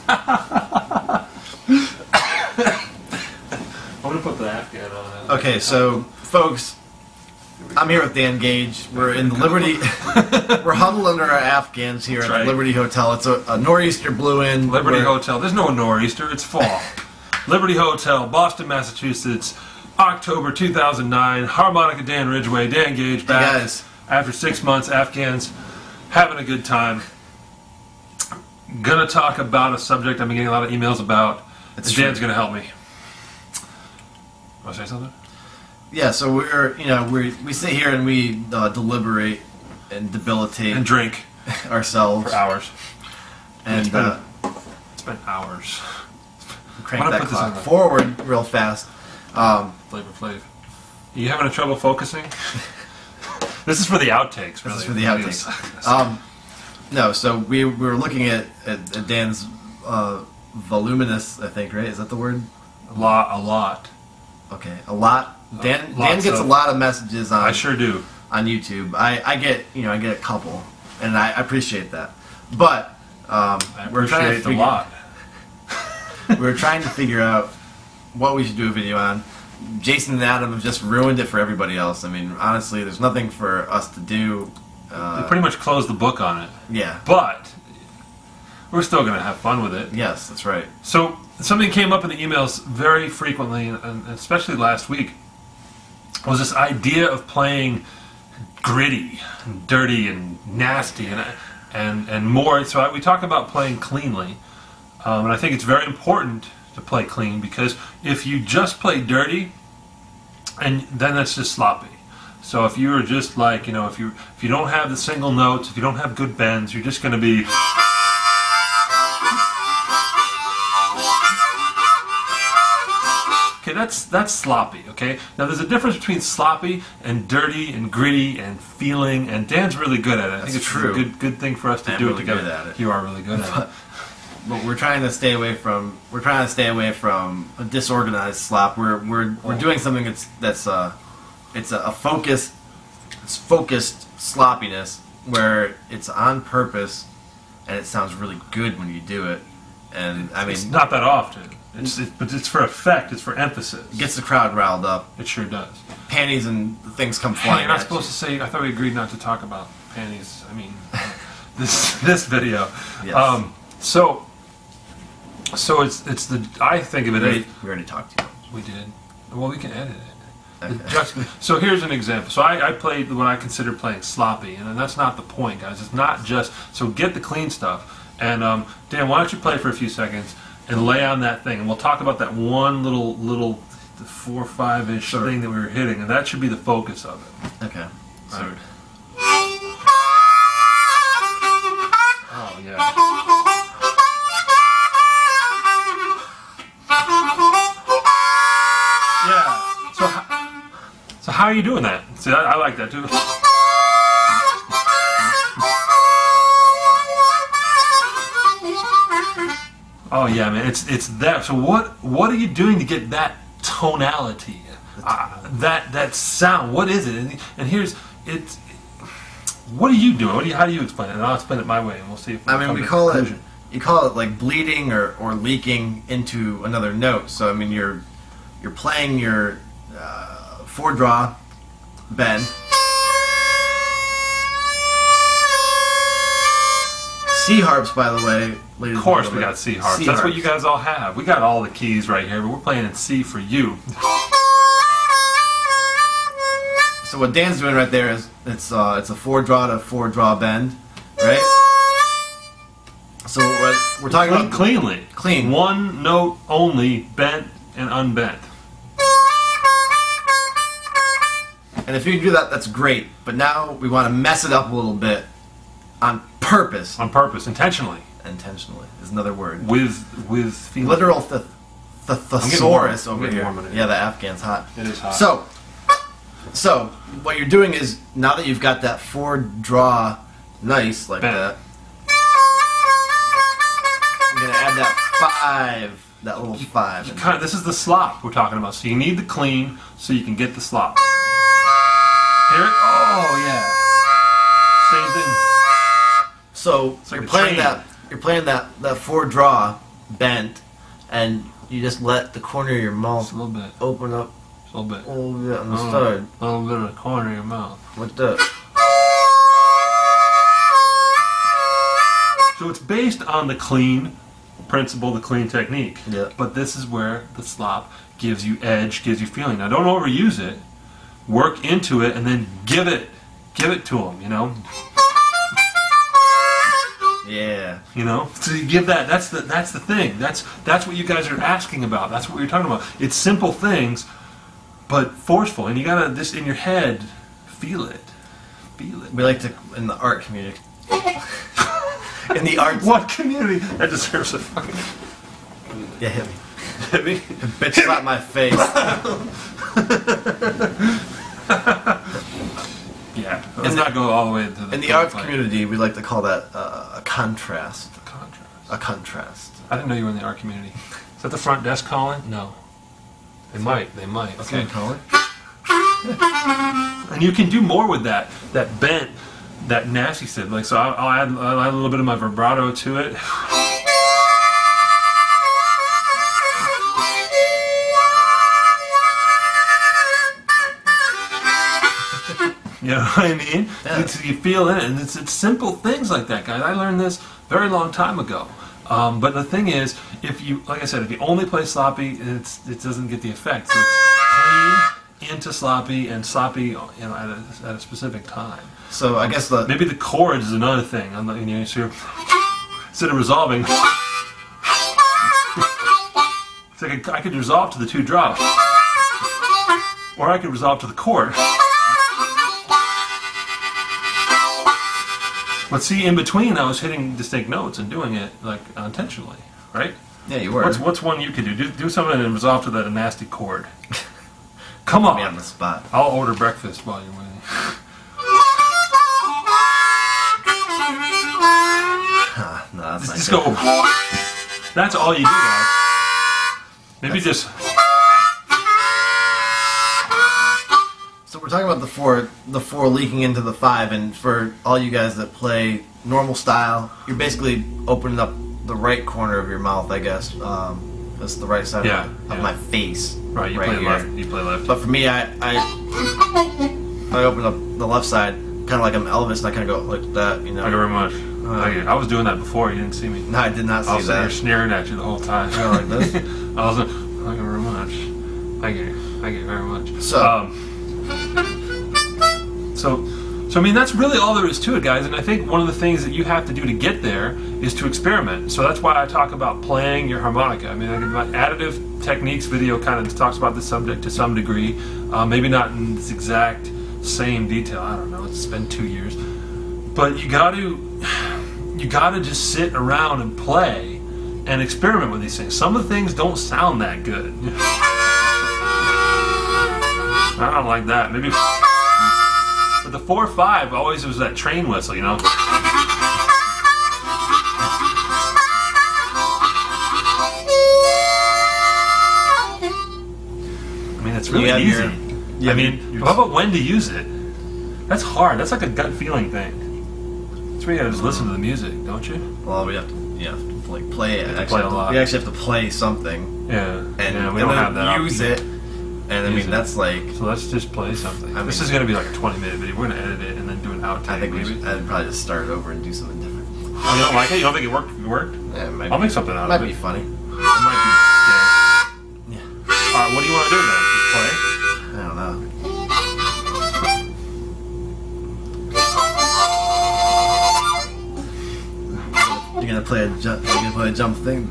I'm gonna put the Afghan on it. Okay, so folks, I'm here with Dan Gage. We're in the Liberty. We're huddled under our Afghans here at the Liberty Hotel. It's a nor'easter blew in. Liberty Hotel. There's no nor'easter. It's fall. Liberty Hotel, Boston, Massachusetts, October 2009. Harmonica Dan Ridgeway, Dan Gage back. Hey guys. After 6 months, Afghans having a good time. Gonna talk about a subject I've been getting a lot of emails about. Dan's gonna help me. Want to say something? Yeah, so we sit here and we deliberate and debilitate and drink ourselves for hours. And it's been hours. Crank that clock forward real fast. Flavor Flav. You having trouble focusing? This is for the outtakes. Really. This is for the outtakes. No, so we were looking at Dan's voluminous, I think, right? Is that the word? A lot. Okay, a lot. Dan gets a lot of messages on. I sure do. On YouTube, I get a couple, and I appreciate that. But we're trying to a lot. We're trying to figure out what we should do a video on. Jason and Adam have just ruined it for everybody else. I mean, honestly, there's nothing for us to do. They pretty much closed the book on it. Yeah. But we're still going to have fun with it. Yes, that's right. So something came up in the emails very frequently, and especially last week, was this idea of playing gritty, and dirty, and nasty, and more. So we talk about playing cleanly, and I think it's very important to play clean, because if you just play dirty, and then that's just sloppy. So if you were just like, if you don't have the single notes, if you don't have good bends, you're just going to be. Okay, that's sloppy. Okay, now there's a difference between sloppy and dirty and gritty and feeling, and Dan's really good at it. I think it's true. A good thing for us to do it together. Good at it. You are really good at it. But we're trying to stay away from a disorganized slop. We're doing something that's a focused sloppiness where it's on purpose and it sounds really good when you do it. And I mean, it's not that often. But it's for effect. It's for emphasis. It gets the crowd riled up. It sure does. Panties and things come flying. You're not supposed to say. I thought we agreed not to talk about panties. I mean, this video. Yes. So it's the. I think of it as we already talked to you. We did. Well, we can edit it. Okay. So here's an example. So I played what I consider playing sloppy, and that's not the point, guys. It's not just. So get the clean stuff. And Dan, why don't you play for a few seconds and lay on that thing, and we'll talk about that one little 4 or 5-ish thing that we were hitting, and that should be the focus of it. Okay. So. Right. Oh yeah. Yeah. So how are you doing that? See, I like that too. Oh yeah, man, it's that. So what are you doing to get that tonality, that sound? What is it? And here's it. What are you doing? How do you explain it? And I'll explain it my way, and we'll see if we call it. You call it like bleeding or leaking into another note. So I mean, you're playing your 4-draw bend. C harps, by the way, ladies. Of course, we got C harps. That's what you guys all have. We got all the keys right here, but we're playing in C for you. So what Dan's doing right there is it's a 4-draw to 4-draw bend, right? So we're talking about cleanly, clean, one note only, bent and unbent. And if you can do that, that's great. But now we want to mess it up a little bit on purpose. On purpose, intentionally. Intentionally is another word. With feeling. Literal thesaurus over here. Yeah, the Afghan's hot. It is hot. So what you're doing is, now that you've got that 4-draw nice like that, I'm gonna add that 5, that little 5. This is the slop we're talking about. So you need the clean so you can get the slop. Hear it? Oh yeah. Same thing. So you're playing that 4-draw bent, and you just let the corner of your mouth Just a little bit. open up Just a little bit. a little bit on the side. A little bit of the corner of your mouth. Like that. So it's based on the clean principle, the clean technique. Yeah. But this is where the slop gives you edge, gives you feeling. Now don't overuse it. Work into it and then give it to them, you know? Yeah. You know? So you give that, that's the thing. That's what you guys are asking about. That's what you're talking about. It's simple things, but forceful. And you gotta, just in your head, feel it. Feel it. We like to, in the art community. In the arts. What community? That deserves a fucking... Yeah, hit me. Hit me? Bitch slap my face. Yeah. Let's not go all the way to the... In the arts community, we like to call that a contrast. A contrast. A contrast. I didn't know you were in the art community. Is that the front desk calling? No. They might. They might. That's Okay. what I'm calling. And you can do more with that. That bent, that nasty stuff. Like, so I'll add a little bit of my vibrato to it. You know what I mean? Yeah. You feel it, and it's simple things like that, guys. I learned this very long time ago. But the thing is, if you, like I said, if you only play sloppy, it doesn't get the effect. So it's clean into sloppy and sloppy, you know, at a specific time. So I guess Maybe the chords is another thing. I'm not, you know, so instead of resolving, it's like I could resolve to the 2 drops, or I could resolve to the chord. But see, in between, I was hitting distinct notes and doing it like intentionally, right? yeah, you were. What's one you could do? Do something and resolve to that nasty chord. Come on. Me on the spot. I'll order breakfast while you're waiting. No, that's not Just good. go. That's all you do, guys. Maybe just. So we're talking about the four leaking into the 5, and for all you guys that play normal style, you're basically opening up the right corner of your mouth, I guess. That's the right side of my face. Right, you right play here. left. You play left. But for me, I open up the left side, kind of like I'm Elvis, and I kind of go like that, you know. Thank you very much. I was doing that before. You didn't see me. No, I did not I see was that. sneering at you the whole time. You know, like this? I was like, thank you very much. Thank you very much. So I mean, that's really all there is to it, guys. And I think one of the things that you have to do to get there is to experiment. So that's why I talk about playing your harmonica. I mean, my additive techniques video kind of talks about this subject to some degree. Maybe not in this exact same detail. I don't know. It's been 2 years. But you got to just sit around and play and experiment with these things. Some of the things don't sound that good. I don't like that. Maybe. But the 4/5 always was that train whistle, you know. I mean, it's really easy. I mean, how about when to use it? That's hard. That's like a gut feeling thing. That's where you gotta just listen to the music, don't you? Well, we have to like play it. Play a lot. We actually have to play something. Yeah. And we don't have that. use it. And I mean, that's like. So let's just play something. This is gonna be like a 20-minute video. We're gonna edit it and then do an outtake. I think maybe. I'd probably just start over and do something different. Oh, you don't like it? You don't think it worked? Yeah, it might I'll make something out of it. Might be funny. It might be. Yeah. All right. What do you want to do then? Just play. I don't know. You're gonna play a jump. You're gonna play a jump thing.